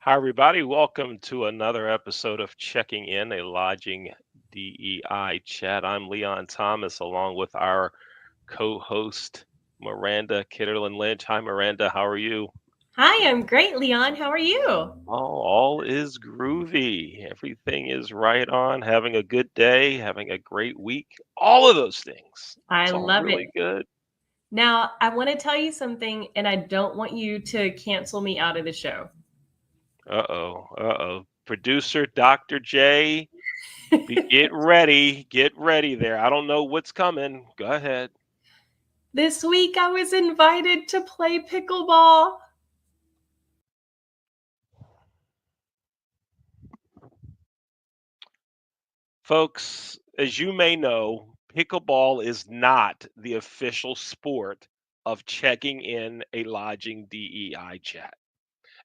Hi, everybody. Welcome to another episode of Checking In, a Lodging DEI chat. I'm Leon Thomas, along with our co host, Miranda Kitterlin Lynch. Hi, Miranda. How are you? Hi, I'm great, Leon. How are you? Oh, all is groovy. Everything is right on. Having a good day, having a great week. All of those things. I It's all love really it. good. Now, I want to tell you something, and I don't want you to cancel me out of the show. Uh oh. Uh oh. Producer Dr. J, get ready. Get ready there. I don't know what's coming. Go ahead. This week, I was invited to play pickleball. Folks, as you may know, pickleball is not the official sport of checking in a lodging DEI chat.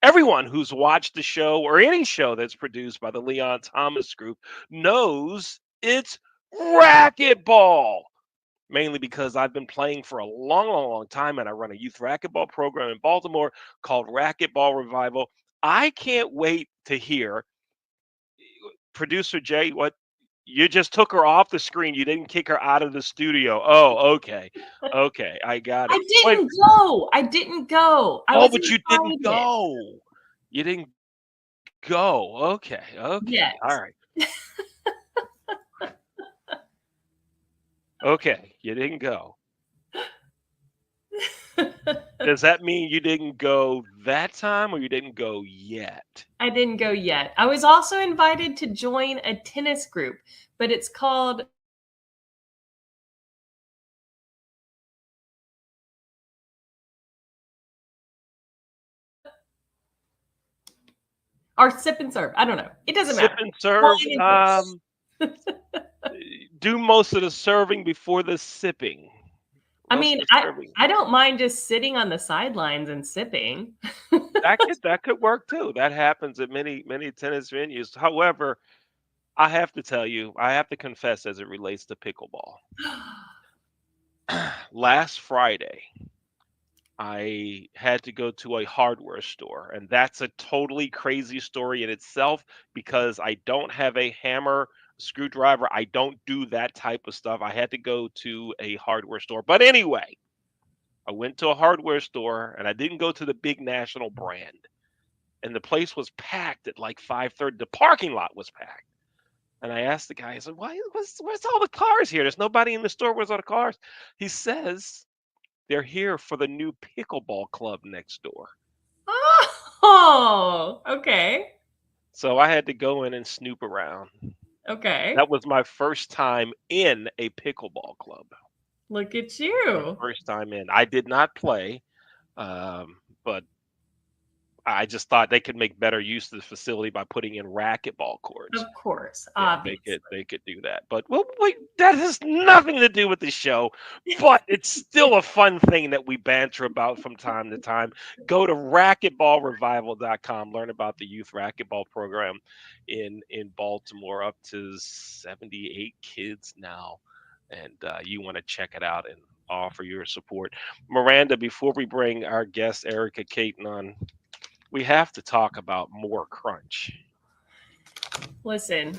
Everyone who's watched the show or any show that's produced by the Leon Thomas Group knows it's racquetball. Mainly because I've been playing for a long, long, long time and I run a youth racquetball program in Baltimore called Racquetball Revival. I can't wait to hear producer Jay, what you just took her off the screen. You didn't kick her out of the studio. Oh, okay. Okay, I got it. I Wait, didn't go. I didn't go. I oh, was but you didn't invited. go. You didn't go. Okay, okay. All Yes. right. Okay, you didn't go. Does that mean you didn't go that time or you didn't go yet? I didn't go yet. I was also invited to join a tennis group, but it's called or sip and serve. I don't know. It doesn't Sip matter. and serve. Wine and fish. Do most of the serving before the sipping. I Most mean, of the I serving. I don't mind just sitting on the sidelines and sipping. That could work too. That happens at many tennis venues. However, I have to tell you, I have to confess as it relates to pickleball. Last Friday, I had to go to a hardware store, and that's a totally crazy story in itself because I don't have a hammer, screwdriver. I don't do that type of stuff. I had to go to a hardware store. But anyway, I went to a hardware store and I didn't go to the big national brand. And the place was packed at like 5:30. The parking lot was packed. And I asked the guy, I said, where's all the cars here? There's nobody in the store. Where's all the cars? He says they're here for the new pickleball club next door. Oh, okay. So I had to go in and snoop around. Okay. That was my first time in a pickleball club. Look at My you. first time in. I did not play, but I just thought they could make better use of the facility by putting in racquetball courts. Of course, Yeah, obviously. they could do that. But well, wait, that has nothing to do with the show, but it's still a fun thing that we banter about from time to time. Go to racquetballrevival.com, learn about the youth racquetball program in Baltimore, up to 78 kids now, and you want to check it out and offer your support. Miranda, before we bring our guest Erica Caton on, we have to talk about more crunch. Listen,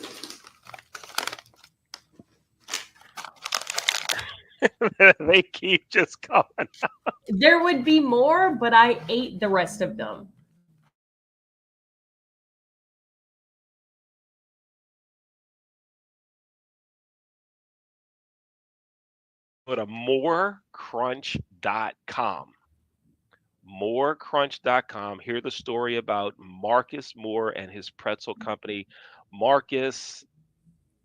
They keep just coming. there would be more, but I ate the rest of them. Go to morecrunch.com. Morecrunch.com. Hear the story about Marcus Moore and his pretzel company. Marcus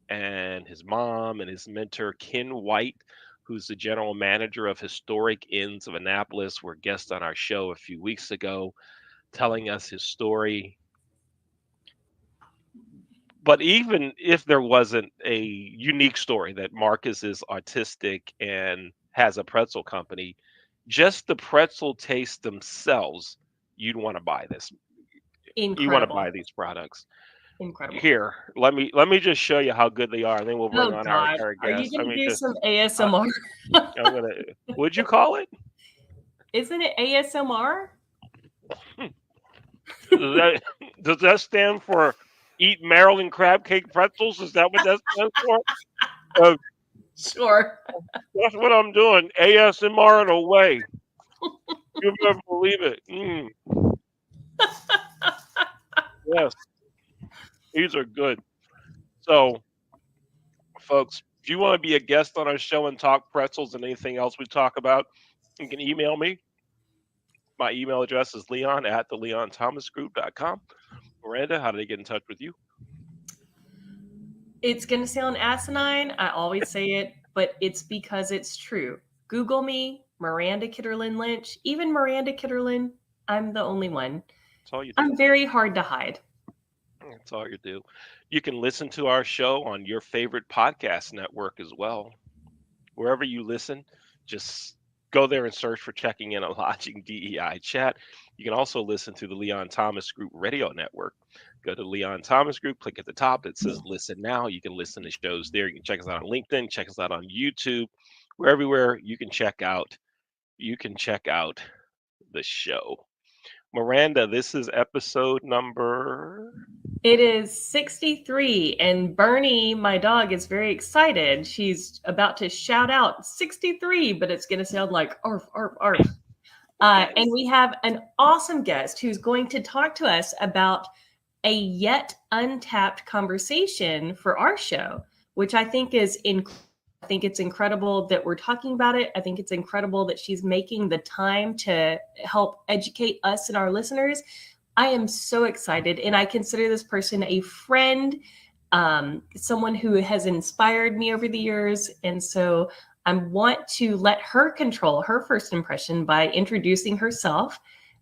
and his mom and his mentor, Ken White, who's the general manager of Historic Inns of Annapolis, were guests on our show a few weeks ago, telling us his story. But even if there wasn't a unique story that Marcus is artistic and has a pretzel company, just the pretzel taste themselves, you'd want to buy this. You want to Incredible. buy these products. Incredible. Here, let me just show you how good they are, and then we'll bring Oh on God. our Are you guest. gonna do some I, ASMR? I'm gonna. Would you call it? Isn't it ASMR? Does that stand for eat Maryland crab cake pretzels? Is that what that stands for? Uh, Sure. that's what I'm doing. ASMR in a way. You'll never believe it. Yes, these are good. So, folks, if you want to be a guest on our show and talk pretzels and anything else we talk about, you can email me. My email address is leon at theleonthomasgroup.com. Miranda, how did they get in touch with you? It's going to sound asinine. I always say it, but it's because it's true. Google me, Miranda Kitterlin Lynch. Even Miranda Kitterlin, I'm the only one. That's all you do. I'm very hard to hide. That's all you do. You can listen to our show on your favorite podcast network as well. Wherever you listen, just go there and search for Checking In a Lodging DEI Chat. You can also listen to the Leon Thomas Group Radio Network. Go to Leon Thomas Group, click at the top that says Listen Now. You can listen to shows there. You can check us out on LinkedIn, check us out on YouTube. We're everywhere you can check out the show. Miranda, this is episode number. It is 63, and Bernie, my dog, is very excited. She's about to shout out 63, but it's going to sound like arf, arf, arf. And we have an awesome guest who's going to talk to us about a yet untapped conversation for our show, which I think is I think it's incredible that we're talking about it. I think it's incredible that she's making the time to help educate us and our listeners. I am so excited, and I consider this person a friend, someone who has inspired me over the years. And so I want to let her control her first impression by introducing herself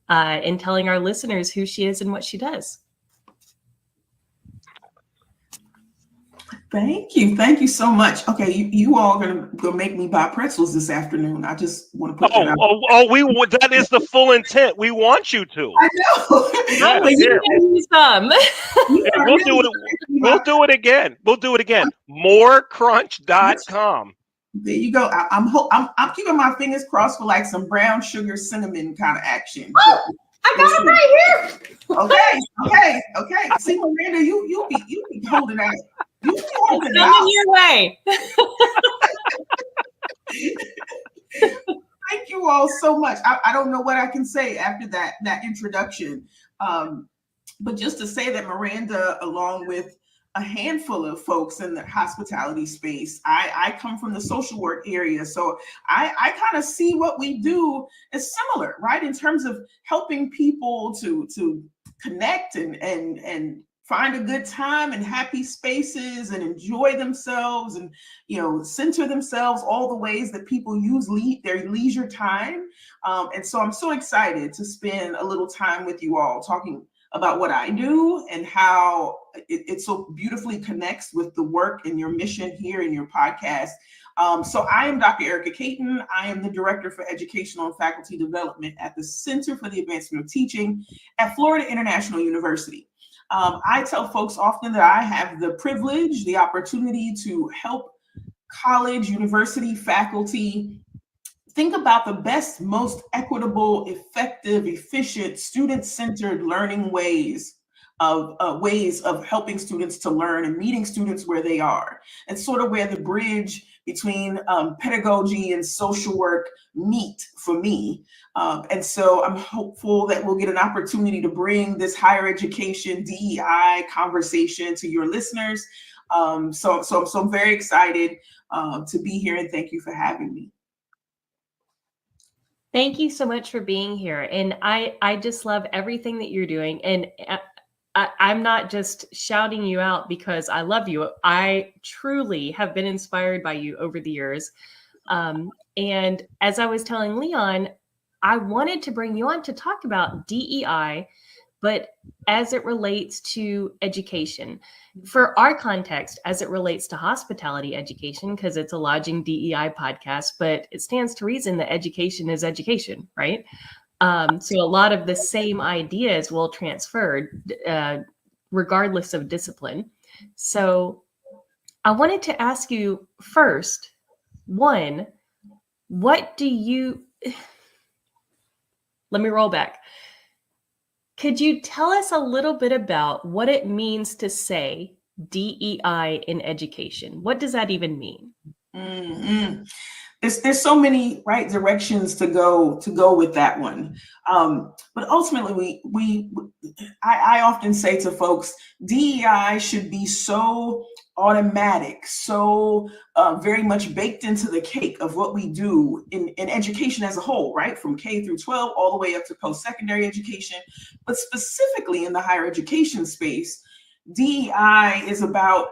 and telling our listeners who she is and what she does. Thank you. Thank you so much. Okay, you all gonna go make me buy pretzels this afternoon. I just want to put that out. That is the full intent. We want you to. I know. Yeah, But you can use some. Hey, we'll do it. We'll do it again. We'll do it again. Morecrunch.com. There you go. I'm keeping my fingers crossed for like some brown sugar cinnamon kind of action. Oh, I got it right here. Okay. See, Miranda, you be holding out. You be holding It's out. coming your way. Thank you all so much. I don't know what I can say after that introduction. But just to say that Miranda, along with a handful of folks in the hospitality space, I come from the social work area. So I kind of see what we do as similar, right? In terms of helping people to connect and find a good time and happy spaces and enjoy themselves and, center themselves, all the ways that people use their leisure time. And so I'm so excited to spend a little time with you all talking about what I do and how it so beautifully connects with the work and your mission here in your podcast. So I am Dr. Erica Caton. I am the Director for Educational and Faculty Development at the Center for the Advancement of Teaching at Florida International University. I tell folks often that I have the privilege, the opportunity to help college, university faculty think about the best, most equitable, effective, efficient, student-centered learning ways of helping students to learn and meeting students where they are, and sort of where the bridge between pedagogy and social work meet for me. And so I'm hopeful that we'll get an opportunity to bring this higher education DEI conversation to your listeners. So I'm very excited to be here, and thank you for having me. Thank you so much for being here. And I just love everything that you're doing. And I'm not just shouting you out because I love you. I truly have been inspired by you over the years. And as I was telling Leon, I wanted to bring you on to talk about DEI, but as it relates to education. For our context, as it relates to hospitality education, because it's a lodging DEI podcast, but it stands to reason that education is education, right? So a lot of the same ideas will transfer regardless of discipline. So I wanted to ask you first, one, what do you, let me roll back. Could you tell us a little bit about what it means to say DEI in education? What does that even mean? Mm-hmm. There's so many right directions to go with that one, but ultimately I often say to folks, DEI should be so automatic, so very much baked into the cake of what we do in education as a whole, right, from K through 12 all the way up to post-secondary education, but specifically in the higher education space. DEI is about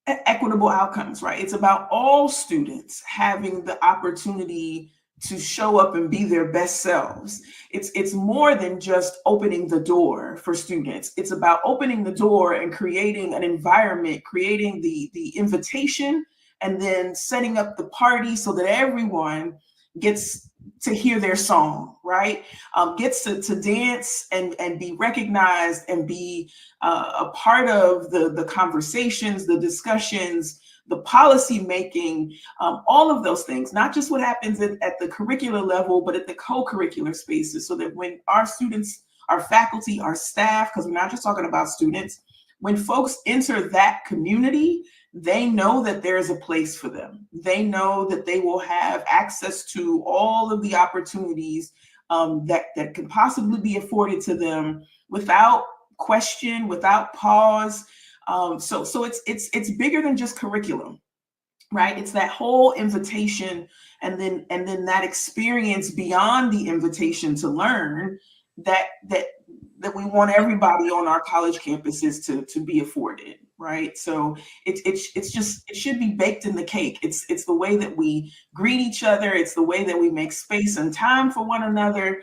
equitable outcomes, right? It's about all students having the opportunity to show up and be their best selves. It's more than just opening the door for students. It's about opening the door and creating an environment, creating the invitation, and then setting up the party so that everyone gets to hear their song, right? Gets to dance and be recognized and be a part of the conversations, the discussions, the policy making, all of those things, not just what happens at the curricular level, but at the co-curricular spaces, so that when our students, our faculty, our staff, because we're not just talking about students, when folks enter that community, they know that there is a place for them. They know that they will have access to all of the opportunities that can possibly be afforded to them without question, without pause. So it's bigger than just curriculum, right? It's that whole invitation, and then that experience beyond the invitation to learn that we want everybody on our college campuses to be afforded, right? So it should be baked in the cake. It's the way that we greet each other. It's the way that we make space and time for one another.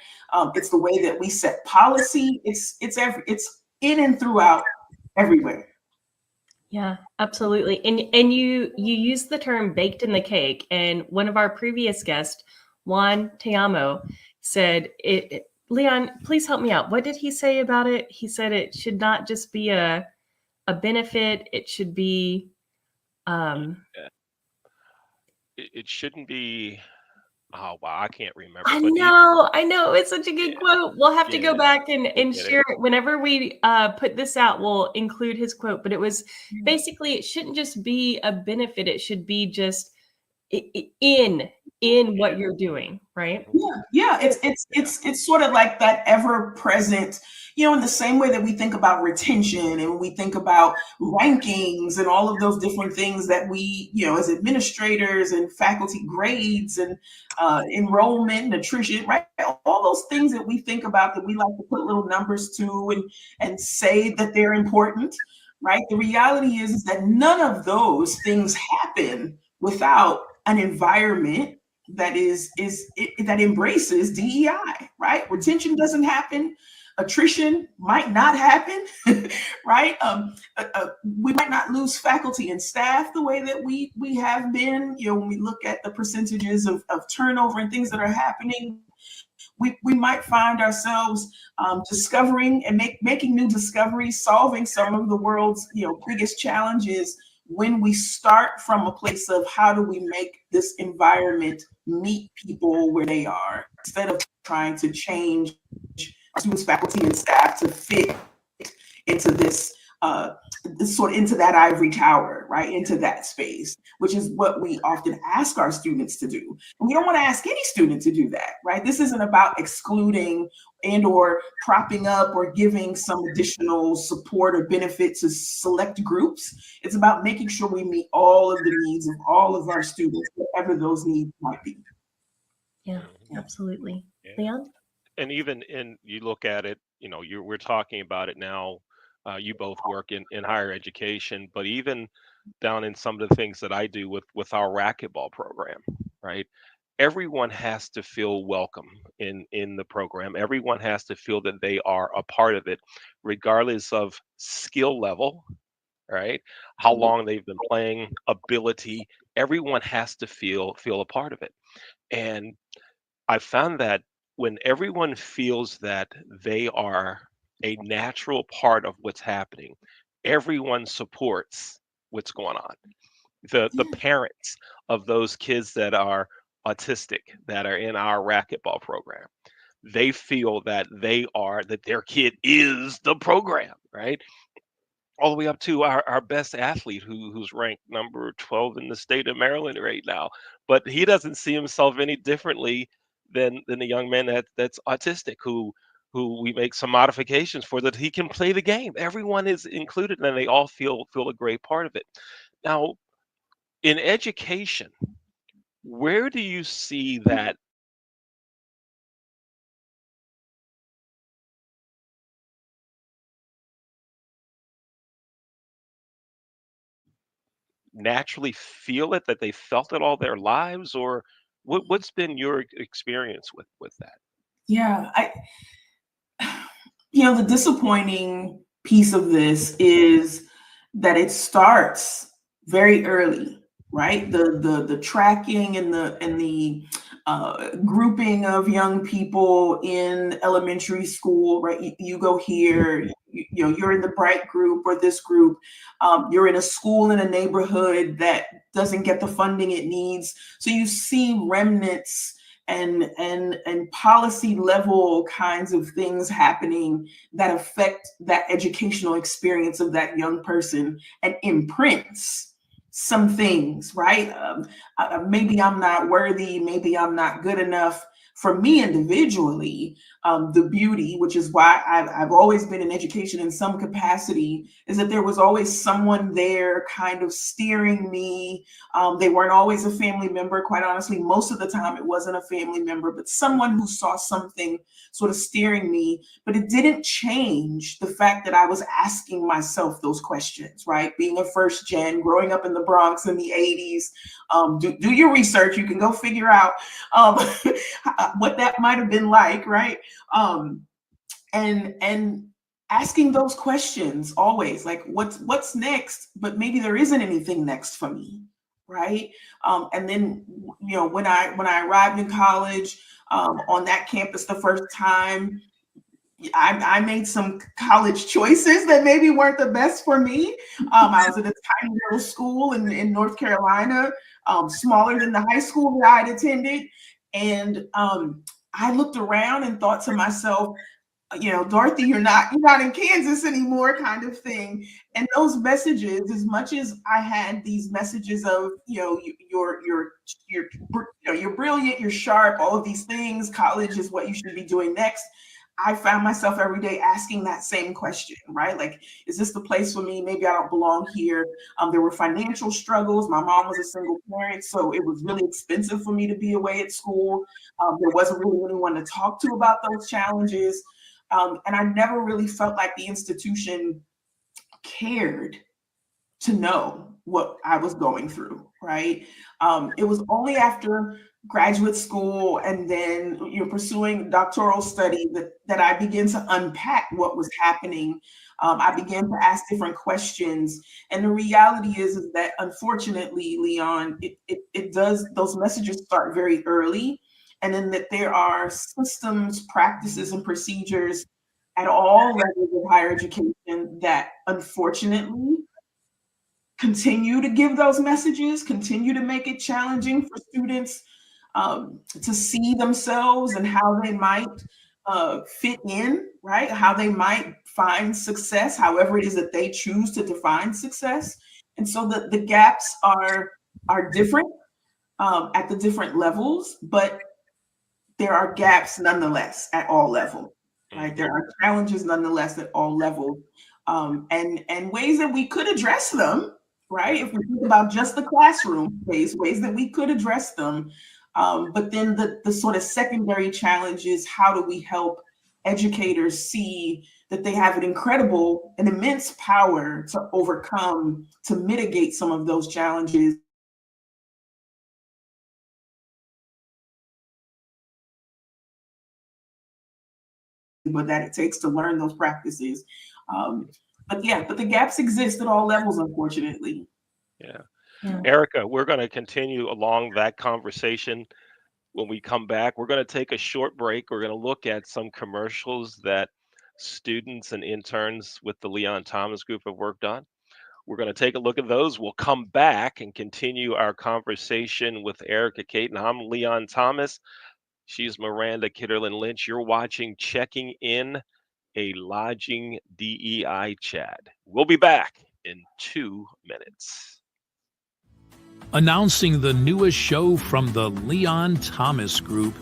It's the way that we set policy. It's in and throughout everywhere. Yeah, absolutely. And you use the term baked in the cake. And one of our previous guests, Juan Teamo, said Leon, please help me out. What did he say about it? He said it should not just be a benefit, it should be It shouldn't be. Oh wow, I can't remember, I but know. It's such a good yeah, quote. We'll have to go yeah, back we'll and get it. share it. Whenever we put this out, we'll include his quote. But it was basically, it shouldn't just be a benefit. It should be just in what you're doing, right? Yeah, it's sort of like that ever present, in the same way that we think about retention and we think about rankings and all of those different things that we, as administrators and faculty, grades and enrollment and attrition, right? All those things that we think about, that we like to put little numbers to and say that they're important, right? The reality is that none of those things happen without an environment that embraces DEI, right? Retention doesn't happen. Attrition might not happen, right? We might not lose faculty and staff the way that we have been. When we look at the percentages of turnover and things that are happening, we might find ourselves discovering and making new discoveries, solving some of the world's biggest challenges, when we start from a place of how do we make this environment meet people where they are, instead of trying to change students, faculty, and staff to fit into this sort of into that ivory tower, right? Into that space, which is what we often ask our students to do. And we don't want to ask any student to do that, right? This isn't about excluding and or propping up or giving some additional support or benefit to select groups. It's about making sure we meet all of the needs of all of our students, whatever those needs might be. Yeah, absolutely. Yeah. Leon? And even you look at it, we're talking about it now. You both work in higher education, but even down in some of the things that I do with our racquetball program, right? Everyone has to feel welcome in the program. Everyone has to feel that they are a part of it, regardless of skill level, right? How long they've been playing, ability. Everyone has to feel a part of it. And I found that when everyone feels that they are a natural part of what's happening, everyone supports what's going on. The parents of those kids that are autistic, that are in our racquetball program, they feel that their kid is the program, right? All the way up to our best athlete who's ranked number 12 in the state of Maryland right now. But he doesn't see himself any differently than a young man that's autistic who we make some modifications for that he can play the game. Everyone is included and they all feel a great part of it. Now, in education, where do you see that naturally feel it, that they felt it all their lives, or what's been your experience with that? Yeah, the disappointing piece of this is that it starts very early, right? The tracking and the grouping of young people in elementary school, right? You go here, you're in the bright group or this group. You're in a school in a neighborhood that doesn't get the funding it needs, so you see remnants and policy level kinds of things happening that affect that educational experience of that young person and imprints some things, right? Maybe I'm not worthy, maybe I'm not good enough. For me individually, the beauty, which is why I've always been in education in some capacity, is that there was always someone there kind of steering me. They weren't always a family member, quite honestly. Most of the time, it wasn't a family member, but someone who saw something sort of steering me. But it didn't change the fact that I was asking myself those questions, right? Being a first gen, growing up in the Bronx in the 80s, do your research. You can go figure out what that might have been like, right? And asking those questions always, like what's next, but maybe there isn't anything next for me, right? And then when I arrived in college, on that campus the first time, I made some college choices that maybe weren't the best for me. I was at a tiny little school in North Carolina, smaller than the high school that I had attended. And I looked around and thought to myself, Dorothy, you're not in Kansas anymore, kind of thing. And those messages, as much as I had these messages of, you're brilliant, you're sharp, all of these things, college is what you should be doing next. I found myself every day asking that same question, right? Like, is this the place for me? Maybe I don't belong here. There were financial struggles. My mom was a single parent, so it was really expensive for me to be away at school. There wasn't really anyone to talk to about those challenges. And I never really felt like the institution cared to know what I was going through, right? It was only after graduate school and then pursuing doctoral study that I began to unpack what was happening. I began to ask different questions. And the reality is that unfortunately, Leon, it does, those messages start very early. And then that there are systems, practices, and procedures at all levels of higher education that unfortunately continue to give those messages, continue to make it challenging for students to see themselves and how they might fit in, right? How they might find success, however it is that they choose to define success. And so the gaps are different at the different levels, but there are gaps nonetheless at all levels, right? There are challenges nonetheless at all levels, and ways that we could address them, right? If we think about just the classroom ways that we could address them. But then the sort of secondary challenge is, how do we help educators see that they have an immense power to overcome, to mitigate some of those challenges, but that it takes to learn those practices. But the gaps exist at all levels, unfortunately. Yeah. Yeah. Erica, we're going to continue along that conversation when we come back. We're going to take a short break. We're going to look at some commercials that students and interns with the Leon Thomas Group have worked on. We're going to take a look at those. We'll come back and continue our conversation with Erica Caton. I'm Leon Thomas. She's Miranda Kitterlin Lynch. You're watching Checking In, a lodging DEI chat. We'll be back in 2 minutes. Announcing the newest show from the Leon Thomas Group,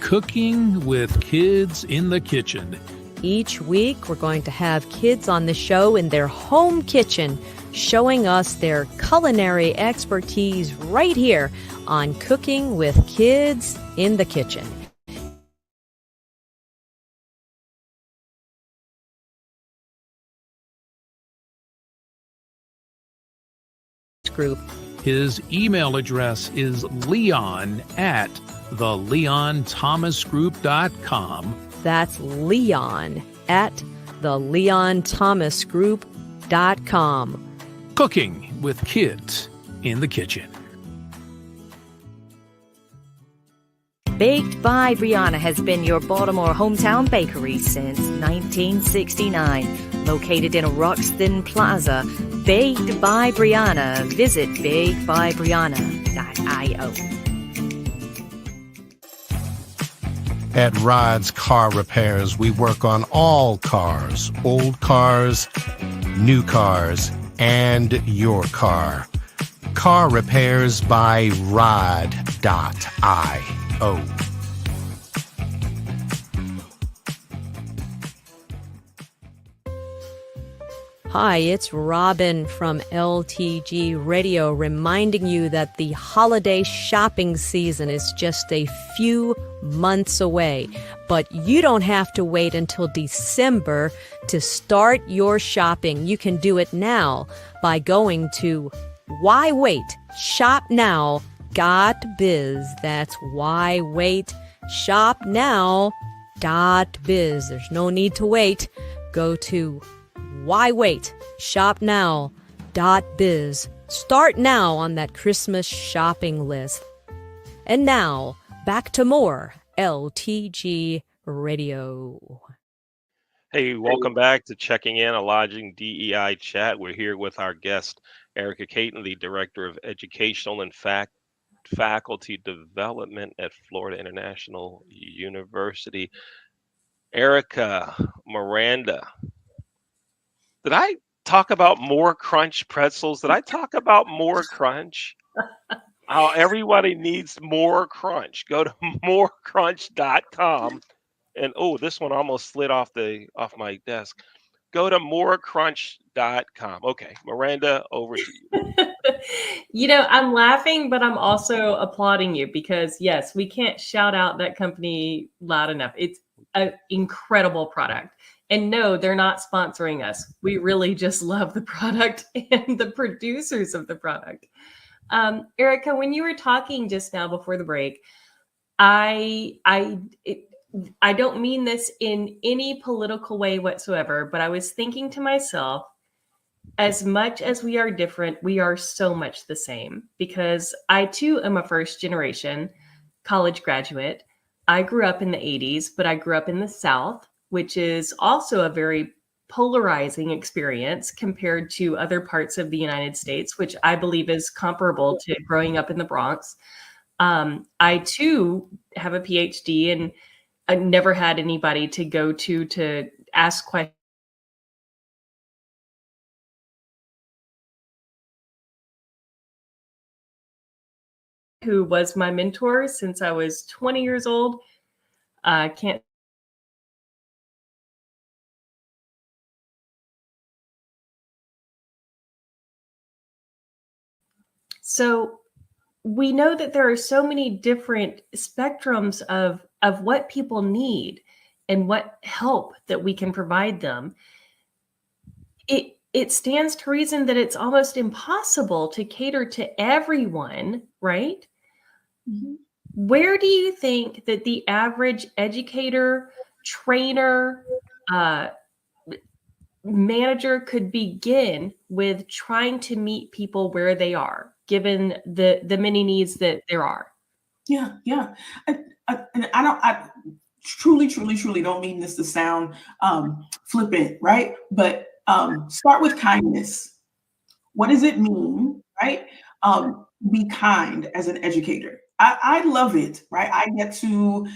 Cooking with Kids in the Kitchen. Each week, we're going to have kids on the show in their home kitchen, showing us their culinary expertise right here on Cooking with Kids in the Kitchen. Group. His email address is leon@theleonthomasgroup.com. That's leon@theleonthomasgroup.com. Cooking with Kids in the Kitchen. Baked by Brianna has been your Baltimore hometown bakery since 1969. Located in Roxton Plaza, Baked by Brianna. Visit bakedbybrianna.io. At Rod's Car Repairs, we work on all cars, old cars, new cars, and your car. Car Repairs by Rod.io. Hi, it's Robin from LTG Radio reminding you that the holiday shopping season is just a few months away. But you don't have to wait until December to start your shopping. You can do it now by going to Why Wait? Shop Now. .biz. That's Why Wait? Shop Now. .biz. There's no need to wait. Go to Why Wait? Shop Now. .biz. Start now on that Christmas shopping list. And now, back to more LTG Radio. Hey, welcome back to Checking In, a lodging DEI chat. We're here with our guest, Erica Caton, the Director of Educational and Faculty Development at Florida International University. Erica, Miranda, did I talk about more crunch pretzels? Did I talk about more crunch? How everybody needs more crunch. Go to morecrunch.com. And oh, this one almost slid off my desk. Go to morecrunch.com. Okay, Miranda, over to you. You know, I'm laughing, but I'm also applauding you because, yes, we can't shout out that company loud enough. It's an incredible product. And no, they're not sponsoring us. We really just love the product and the producers of the product. Erica, when you were talking just now before the break, I don't mean this in any political way whatsoever, but I was thinking to myself, as much as we are different, we are so much the same, because I too am a first generation college graduate. I grew up in the 80s, but I grew up in the South, which is also a very polarizing experience compared to other parts of the United States, which I believe is comparable to growing up in the Bronx. I too have a PhD, and I never had anybody to go to ask questions. Who was my mentor since I was 20 years old. Can't So we know that there are so many different spectrums of what people need and what help that we can provide them. It stands to reason that it's almost impossible to cater to everyone, right? Mm-hmm. Where do you think that the average educator, trainer, manager could begin with trying to meet people where they are, given the many needs that there are? Yeah. And I truly don't mean this to sound flippant, right? But start with kindness. What does it mean, right? Be kind as an educator. I love it, right? I get to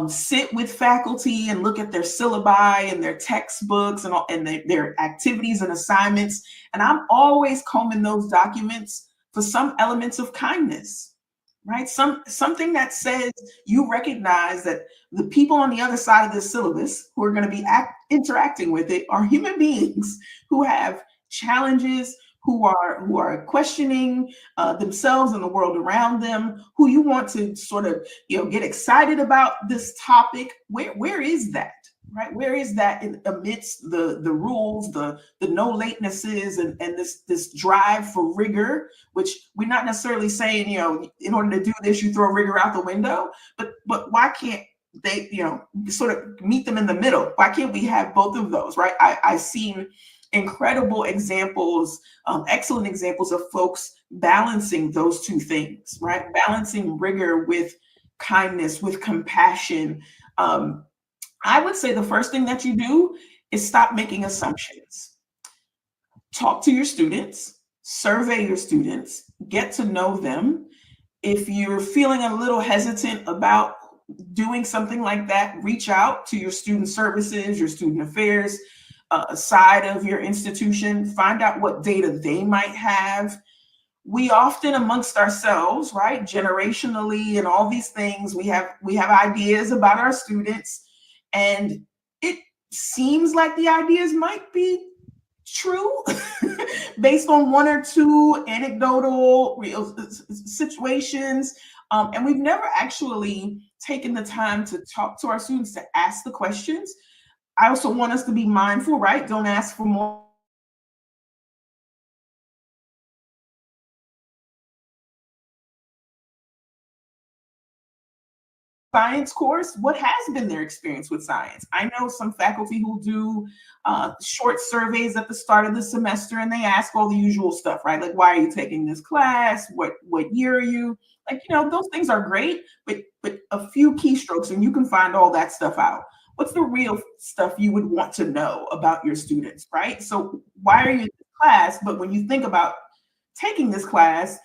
sit with faculty and look at their syllabi and their textbooks and all, and their activities and assignments. And I'm always combing those documents for some elements of kindness, right? Something that says you recognize that the people on the other side of this syllabus who are going to be interacting with it are human beings who have challenges, who are questioning themselves and the world around them, who you want to sort of get excited about this topic. Where is that, right? Where is that amidst the rules, the no latenesses, and this drive for rigor, which we're not necessarily saying in order to do this you throw rigor out the window, but why can't they sort of meet them in the middle? Why can't we have both of those, right? I've seen incredible examples, excellent examples of folks balancing those two things, right? Balancing rigor with kindness, with compassion. I would say the first thing that you do is stop making assumptions. Talk to your students, survey your students, get to know them. If you're feeling a little hesitant about doing something like that, reach out to your student services, your student affairs side of your institution, find out what data they might have. We often amongst ourselves, right, generationally and all these things, we have ideas about our students, and it seems like the ideas might be true based on one or two anecdotal real situations, and we've never actually taken the time to talk to our students, to ask the questions. I also want us to be mindful, right? Don't ask for more. Science course, what has been their experience with science? I know some faculty who do short surveys at the start of the semester, and they ask all the usual stuff, right? Like, why are you taking this class? What year are you? Like, those things are great, but a few keystrokes and you can find all that stuff out. What's the real stuff you would want to know about your students, right? So why are you in this class? But when you think about taking this class,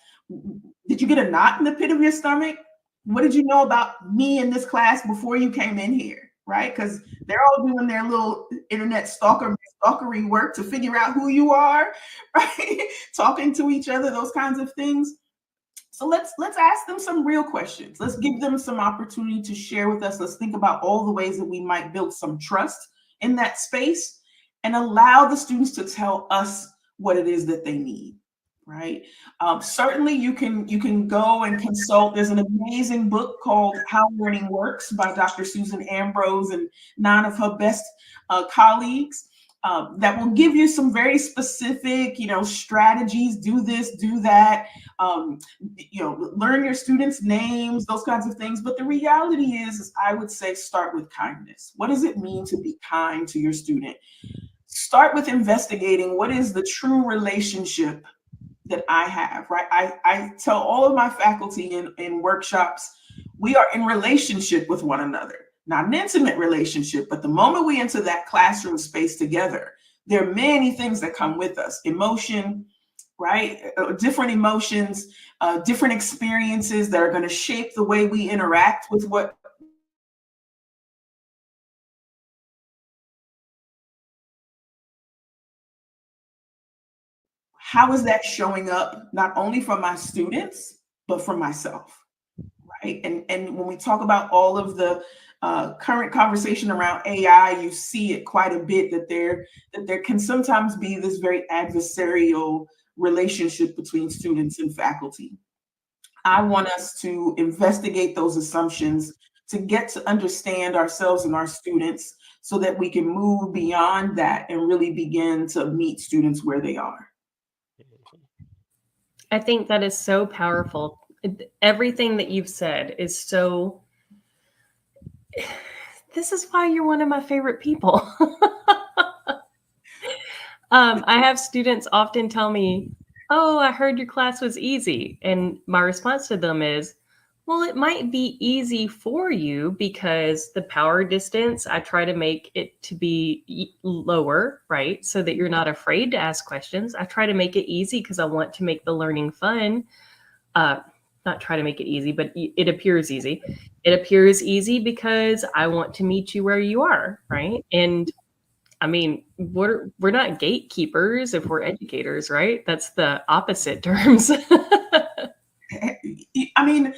did you get a knot in the pit of your stomach? What did you know about me in this class before you came in here, right? Because they're all doing their little internet stalkery work to figure out who you are, right? Talking to each other, those kinds of things. So let's ask them some real questions. Let's give them some opportunity to share with us. Let's think about all the ways that we might build some trust in that space and allow the students to tell us what it is that they need, right? Certainly you can go and consult. There's an amazing book called How Learning Works by Dr. Susan Ambrose and 9 of her best colleagues. That will give you some very specific, strategies. Do this, do that. Learn your students' names, those kinds of things. But the reality is I would say start with kindness. What does it mean to be kind to your student? Start with investigating what is the true relationship that I have, right? I tell all of my faculty in workshops, we are in relationship with one another. Not an intimate relationship, but the moment we enter that classroom space together, there are many things that come with us. Emotion, right? Different emotions, different experiences that are going to shape the way we interact with what. How is that showing up, not only for my students, but for myself? Right. And when we talk about all of the current conversation around AI, you see it quite a bit that there can sometimes be this very adversarial relationship between students and faculty. I want us to investigate those assumptions to get to understand ourselves and our students so that we can move beyond that and really begin to meet students where they are. I think that is so powerful. Everything that you've said is so. This is why you're one of my favorite people. I have students often tell me, "Oh, I heard your class was easy." And my response to them is, well, it might be easy for you because the power distance, I try to make it to be lower, right? So that you're not afraid to ask questions. I try to make it easy because I want to make the learning fun. not try to make it easy, but it appears easy. It appears easy because I want to meet you where you are, right? And I mean, we're not gatekeepers if we're educators, right? That's the opposite terms. I mean,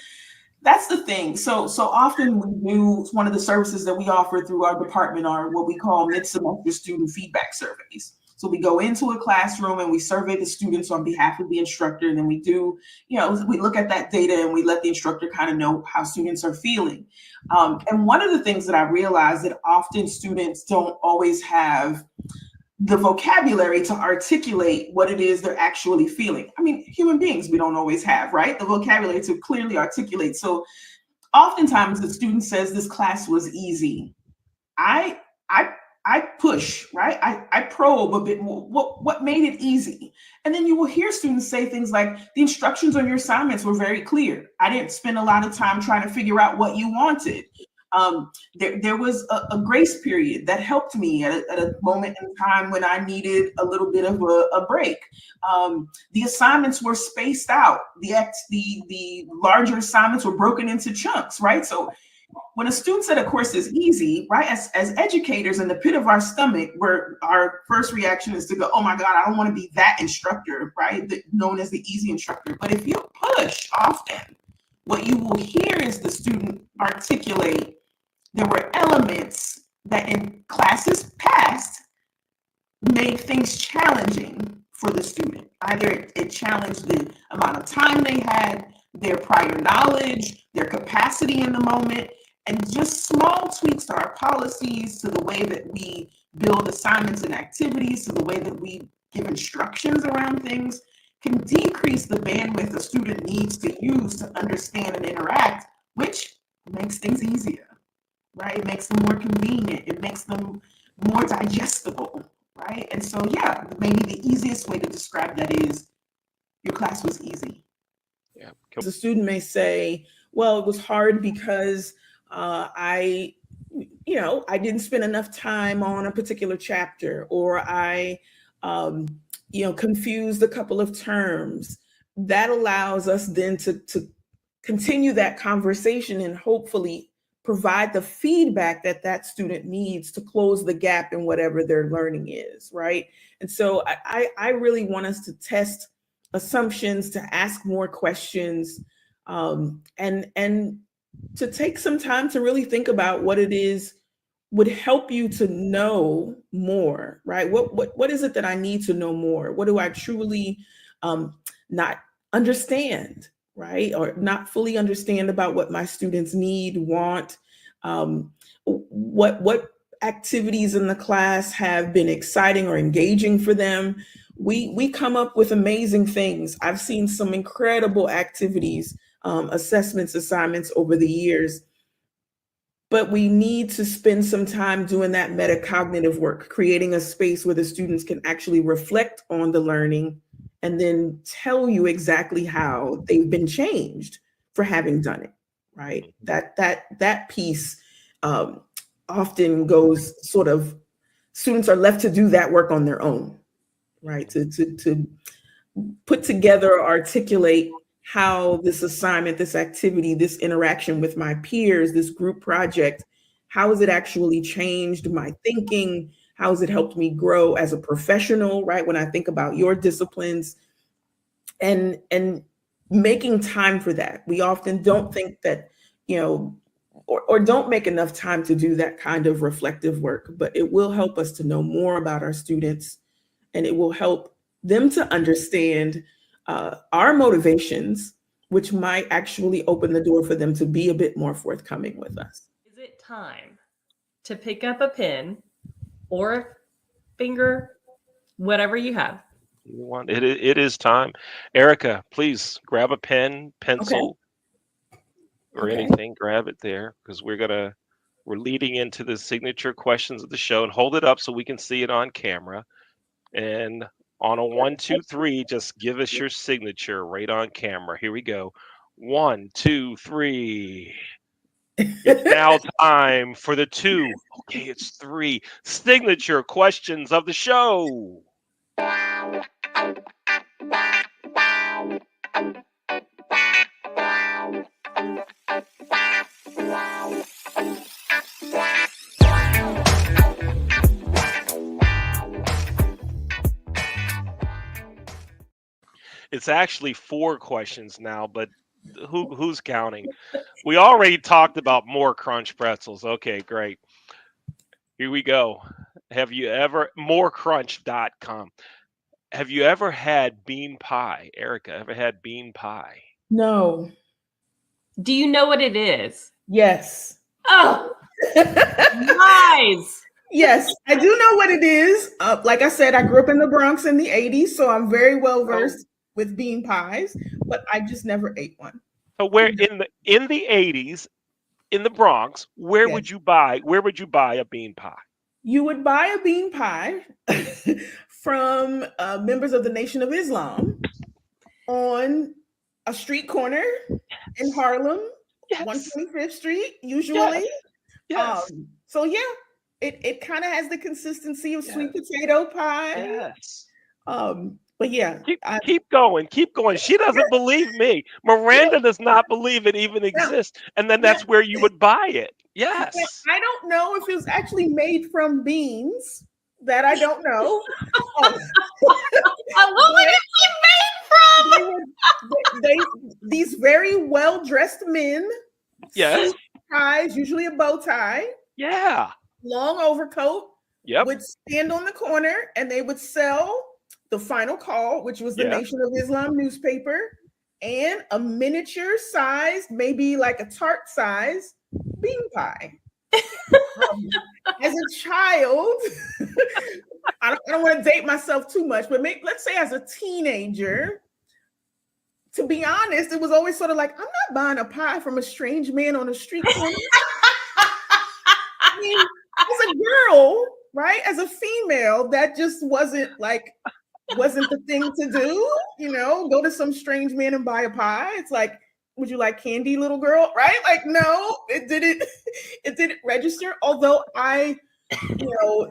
that's the thing. So often we do, one of the services that we offer through our department are what we call mid-semester student feedback surveys. So we go into a classroom and we survey the students on behalf of the instructor, and then we do, we look at that data and we let the instructor kind of know how students are feeling. And one of the things that I realized that often students don't always have the vocabulary to articulate what it is they're actually feeling. I mean, human beings, we don't always have, right? The vocabulary to clearly articulate. So oftentimes the student says this class was easy. I push, right? I probe a bit more. What made it easy? And then you will hear students say things like, the instructions on your assignments were very clear. I didn't spend a lot of time trying to figure out what you wanted. There was a grace period that helped me at a moment in time when I needed a little bit of a break. The assignments were spaced out. The larger assignments were broken into chunks, right? So when a student said a course is easy, right, as educators, in the pit of our stomach, where our first reaction is to go, oh my God, I don't want to be that instructor, right, known as the easy instructor. But if you push often, what you will hear is the student articulate, there were elements that in classes past made things challenging for the student. Either it challenged the amount of time they had, their prior knowledge, their capacity in the moment, and just small tweaks to our policies, to the way that we build assignments and activities, to the way that we give instructions around things, can decrease the bandwidth a student needs to use to understand and interact, which makes things easier. Right? It makes them more convenient. It makes them more digestible, right? And so, yeah, maybe the easiest way to describe that is your class was easy. Yeah. The student may say, well, it was hard because I didn't spend enough time on a particular chapter, or I, confused a couple of terms. That allows us then to continue that conversation and hopefully provide the feedback that student needs to close the gap in whatever their learning is, right? And so I really want us to test assumptions, to ask more questions, and to take some time to really think about what it is would help you to know more, right? What is it that I need to know more? What do I truly not understand? Right? Or not fully understand about what my students need, want, what activities in the class have been exciting or engaging for them. We come up with amazing things. I've seen some incredible activities, assessments, assignments over the years, but we need to spend some time doing that metacognitive work, creating a space where the students can actually reflect on the learning and then tell you exactly how they've been changed for having done it, right? That piece often goes sort of, students are left to do that work on their own, right? To put together, articulate how this assignment, this activity, this interaction with my peers, this group project, how has it actually changed my thinking? How has it helped me grow as a professional, right? When I think about your disciplines, and making time for that. We often don't think that, or don't make enough time to do that kind of reflective work, but it will help us to know more about our students, and it will help them to understand our motivations, which might actually open the door for them to be a bit more forthcoming with us. Is it time to pick up a pen or a finger, whatever you have? You want it is time. Erica, please grab a pen, pencil, or anything. Grab it there, because we're leading into the signature questions of the show, and hold it up so we can see it on camera. And on a 1, 2, 3, just give us your signature right on camera. Here we go. 1, 2, 3. It's now time for the 2. Okay, it's 3 signature questions of the show. It's actually 4 questions now, but who's counting? We already talked about more crunch pretzels. Okay, great. Here we go. Have you ever morecrunch.com. Have you ever had bean pie? Erica, ever had bean pie? No. Do you know what it is? Yes. Oh, nice. Yes, I do know what it is. Like I said, I grew up in the Bronx in the 80s, so I'm very well versed with bean pies, but I just never ate one. So where in the 80s in the Bronx, where Yes. would you buy a bean pie? You would buy a bean pie from members of the Nation of Islam on a street corner in Harlem, Yes. 125th Street, usually. Yes. So yeah, it kind of has the consistency of sweet potato pie. Yes. But yeah, Keep going. She doesn't believe me. Miranda does not believe it even exists. And then that's where you would buy it. Yes. I don't know if it was actually made from beans. That I don't know. What would it be made from? These very well-dressed men. Yes. Ties, usually a bow tie. Yeah. Long overcoat. Yep. Would stand on the corner and they would sell the Final Call, which was the Nation of Islam newspaper, and a miniature sized, maybe like a tart size bean pie. As a child, I don't want to date myself too much, but let's say as a teenager, to be honest, it was always sort of like, I'm not buying a pie from a strange man on a street corner. I mean, as a girl, right? As a female, that just wasn't the thing to do, go to some strange man and buy a pie. It's like, would you like candy, little girl? Right? Like, no, it didn't register. Although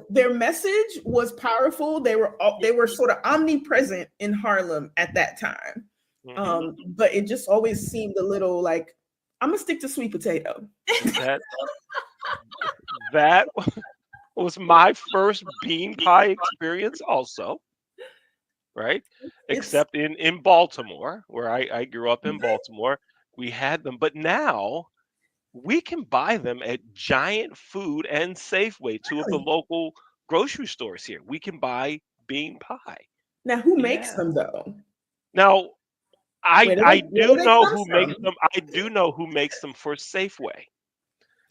their message was powerful. They were sort of omnipresent in Harlem at that time. Mm-hmm. But it just always seemed a little like, I'm gonna stick to sweet potato. That was my first bean pie experience also. Right? Except in Baltimore, where I grew up in Baltimore, we had them. But now we can buy them at Giant Food and Safeway, 2 of the local grocery stores here. We can buy bean pie. Now, who makes them though? Now, I do know who makes them. I do know who makes them for Safeway.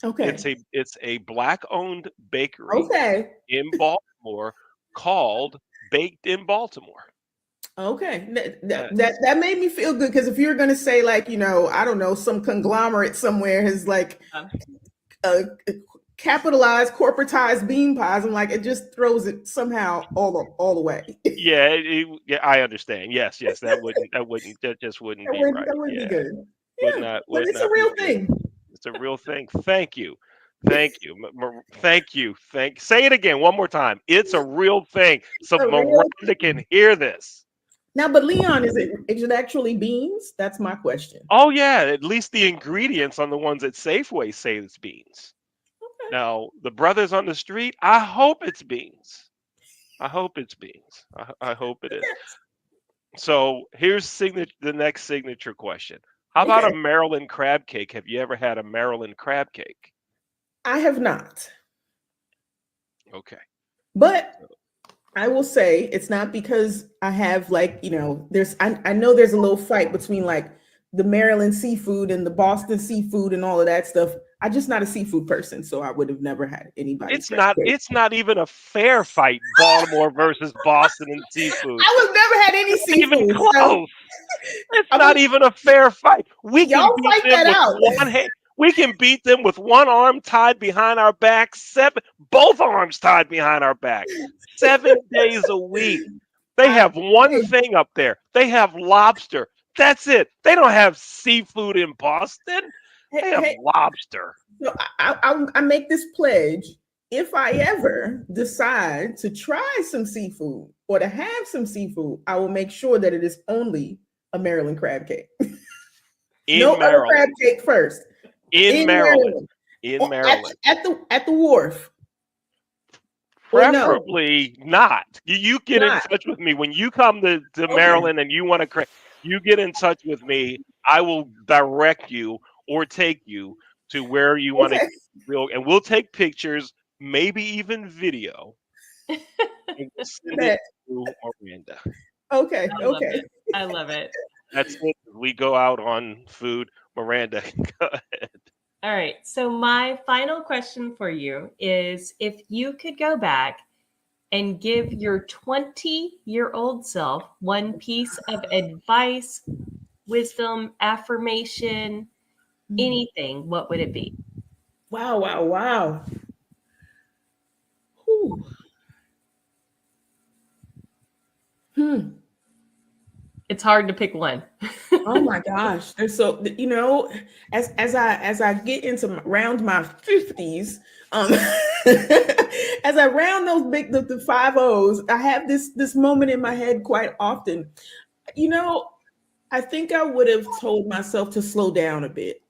Okay. It's a Black-owned bakery in Baltimore called Baked in Baltimore. Okay, that made me feel good, because if you were going to say like, I don't know, some conglomerate somewhere has like capitalized, corporatized bean pies, I'm like, it just throws it somehow all the way. Yeah, I understand. Yes, that just wouldn't be right. That would be good. Yeah, but it's a real thing. It's a real thing. Thank you. Say it again one more time. It's a real thing. So Miranda can hear this. Now, but Leon, is it actually beans? That's my question. Oh yeah, at least the ingredients on the ones at Safeway say it's beans. Okay. Now, the brothers on the street, I hope it's beans. I hope it is. So here's the next signature question. How about a Maryland crab cake? Have you ever had a Maryland crab cake? I have not. Okay. But I will say it's not because I have I know there's a little fight between like the Maryland seafood and the Boston seafood and all of that stuff. I'm just not a seafood person, so I would have never had anybody. It's not even a fair fight, Baltimore versus Boston and seafood. I was never had any seafood. Even close. So it's not even a fair fight. We can beat them with one hand. We can beat them with one arm tied behind our back, both arms tied behind our back, 7 days a week. They have one thing up there. They have lobster. That's it. They don't have seafood in Boston. They have lobster. So I make this pledge. If I ever decide to try some seafood or to have some seafood, I will make sure that it is only a Maryland crab cake. No other crab cake first. In Maryland. At the wharf. Or no, Preferably not. You get in not. touch with me when you come to Okay. Maryland and you want to create. You get in touch with me. I will direct you or take you to where you want to Okay. real, and we'll take pictures, maybe even video, and we'll send it Bet. to Miranda. Okay. I love Okay. it. I love it. That's it. We go out on food. Miranda, go ahead. All right. So, my final question for you is if you could go back and give your 20-year-old self one piece of advice, wisdom, affirmation, anything, what would it be? Wow. Wow. Wow. Whew. Hmm. It's hard to pick one. Oh my gosh. And so, as I get into round my 50s, as I round those the 5 O's, I have this moment in my head quite often. You know, I think I would have told myself to slow down a bit.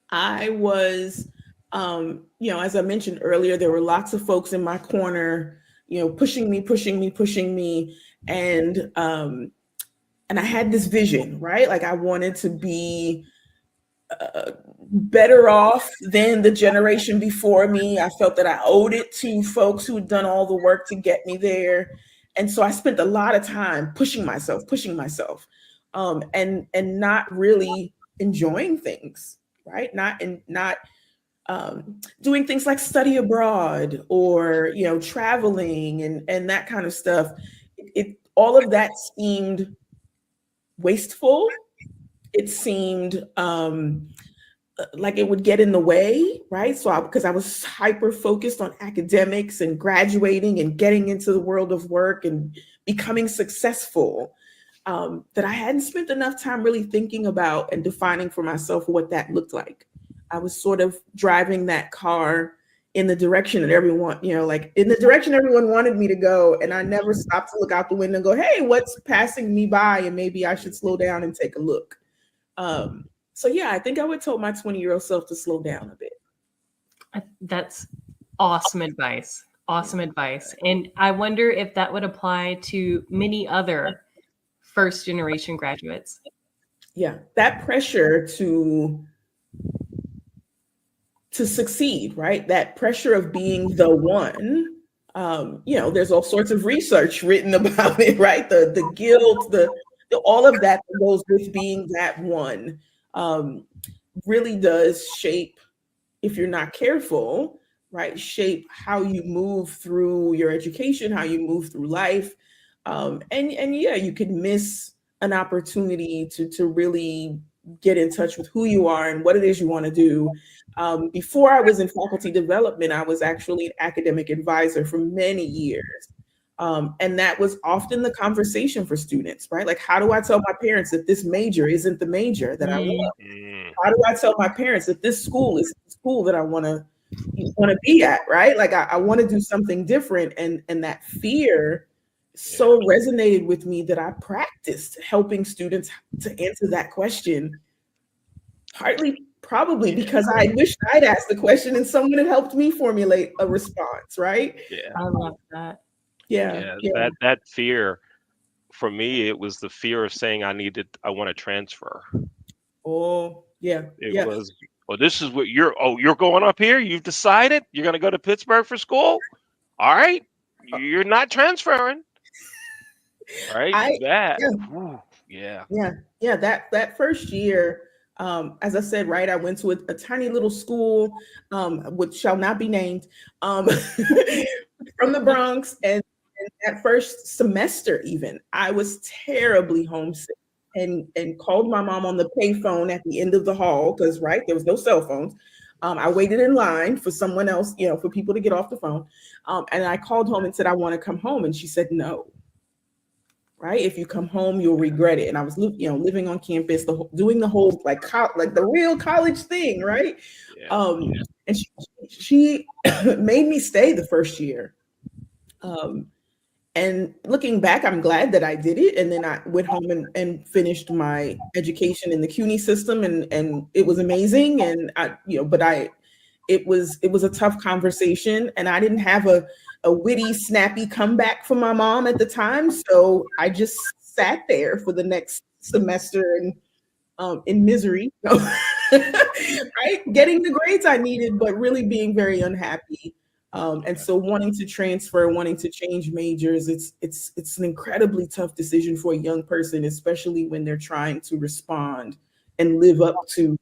I was, as I mentioned earlier, there were lots of folks in my corner, pushing me, and I had this vision, right? Like I wanted to be better off than the generation before me. I felt that I owed it to folks who had done all the work to get me there, and so I spent a lot of time pushing myself, and not really enjoying things, right? Not doing things like study abroad or traveling and that kind of stuff. It all of that seemed wasteful. It seemed like it would get in the way, right? Because I was hyper focused on academics and graduating and getting into the world of work and becoming successful, that I hadn't spent enough time really thinking about and defining for myself what that looked like. I was sort of driving that car in the direction that everyone, like in the direction everyone wanted me to go. And I never stopped to look out the window and go, hey, what's passing me by? And maybe I should slow down and take a look. So yeah, I think I would tell my 20-year-old self to slow down a bit. That's awesome advice. Awesome advice. And I wonder if that would apply to many other first generation graduates. Yeah, that pressure to succeed, right? That pressure of being the one. There's all sorts of research written about it, right? The guilt, the all of that goes with being that one, really does shape, if you're not careful, right? Shape how you move through your education, how you move through life, and yeah, you could miss an opportunity to really get in touch with who you are and what it is you want to do. Before I was in faculty development, I was actually an academic advisor for many years. And that was often the conversation for students, right? Like, how do I tell my parents that this major isn't the major that I want? How do I tell my parents that this school is the school that I want to be at, right? Like, I want to do something different. And that fear so resonated with me that I practiced helping students to answer that question. Partly probably because I wished I'd asked the question and someone had helped me formulate a response, right? Yeah. I love that. Yeah. That fear, for me, it was the fear of saying I want to transfer. Oh, yeah. It was, well, this is what you're going up here? You've decided you're going to go to Pittsburgh for school? All right. You're not transferring. Right? Yeah. That first year, as I said, right, I went to a tiny little school, which shall not be named, from the Bronx, and that first semester, even I was terribly homesick, and called my mom on the payphone at the end of the hall because there was no cell phones. I waited in line for someone else, for people to get off the phone, and I called home and said I want to come home, and she said no. Right? If you come home, you'll regret it. And I was, living on campus, doing the whole like the real college thing, right? And she made me stay the first year. And looking back, I'm glad that I did it. And then I went home and finished my education in the CUNY system, and it was amazing. And it was a tough conversation, and I didn't have a witty, snappy comeback from my mom at the time, so I just sat there for the next semester and in misery, right? Getting the grades I needed, but really being very unhappy. And so wanting to transfer, wanting to change majors, it's an incredibly tough decision for a young person, especially when they're trying to respond and live up to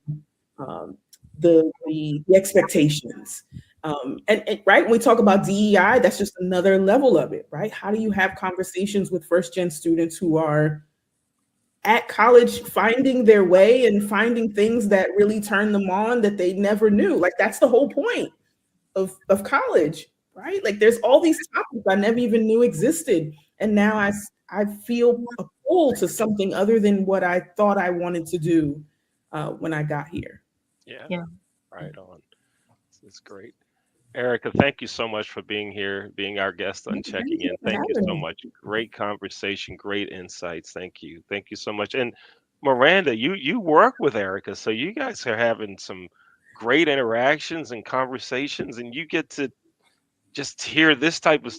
the expectations. And right, when we talk about DEI, that's just another level of it, right? How do you have conversations with first gen students who are at college finding their way and finding things that really turn them on that they never knew? Like, that's the whole point of college, right? Like, there's all these topics I never even knew existed, and now I feel a pull to something other than what I thought I wanted to do when I got here. Yeah. Right on. This is great. Erica, thank you so much for being here, being our guest on Checking In. Thank you so much. Great conversation, great insights. Thank you. Thank you so much. And Miranda, you work with Erica, so you guys are having some great interactions and conversations, and you get to just hear this type of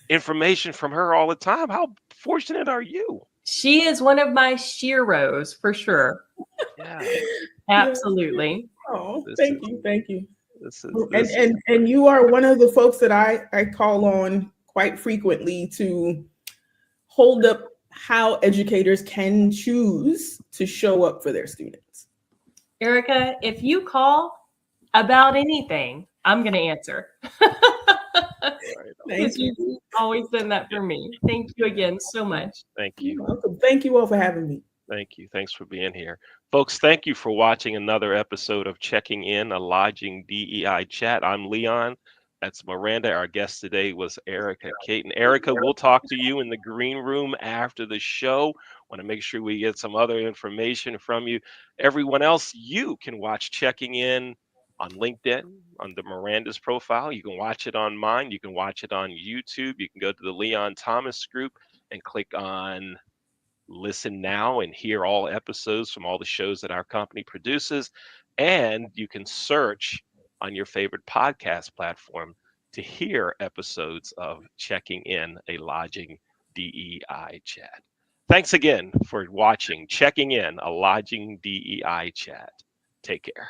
information from her all the time. How fortunate are you? She is one of my sheroes for sure. Yeah. Absolutely. Oh, This thank is- you, thank you. This And you are one of the folks that I call on quite frequently to hold up how educators can choose to show up for their students. Erica, if you call about anything, I'm going to answer. Because you've always done that for me. Thank you again so much. Thank You're you. welcome. Thank you all for having me. Thank you. Thanks for being here. Folks, thank you for watching another episode of Checking In, a Lodging DEI chat. I'm Leon. That's Miranda. Our guest today was Erica Caton. Erica, we'll talk to you in the green room after the show. Want to make sure we get some other information from you. Everyone else, you can watch Checking In on LinkedIn, under Miranda's profile. You can watch it on mine. You can watch it on YouTube. You can go to the Leon Thomas group and click on listen now and hear all episodes from all the shows that our company produces. And you can search on your favorite podcast platform to hear episodes of Checking In, a Lodging DEI chat. Thanks again for watching Checking In, a Lodging DEI chat. Take care.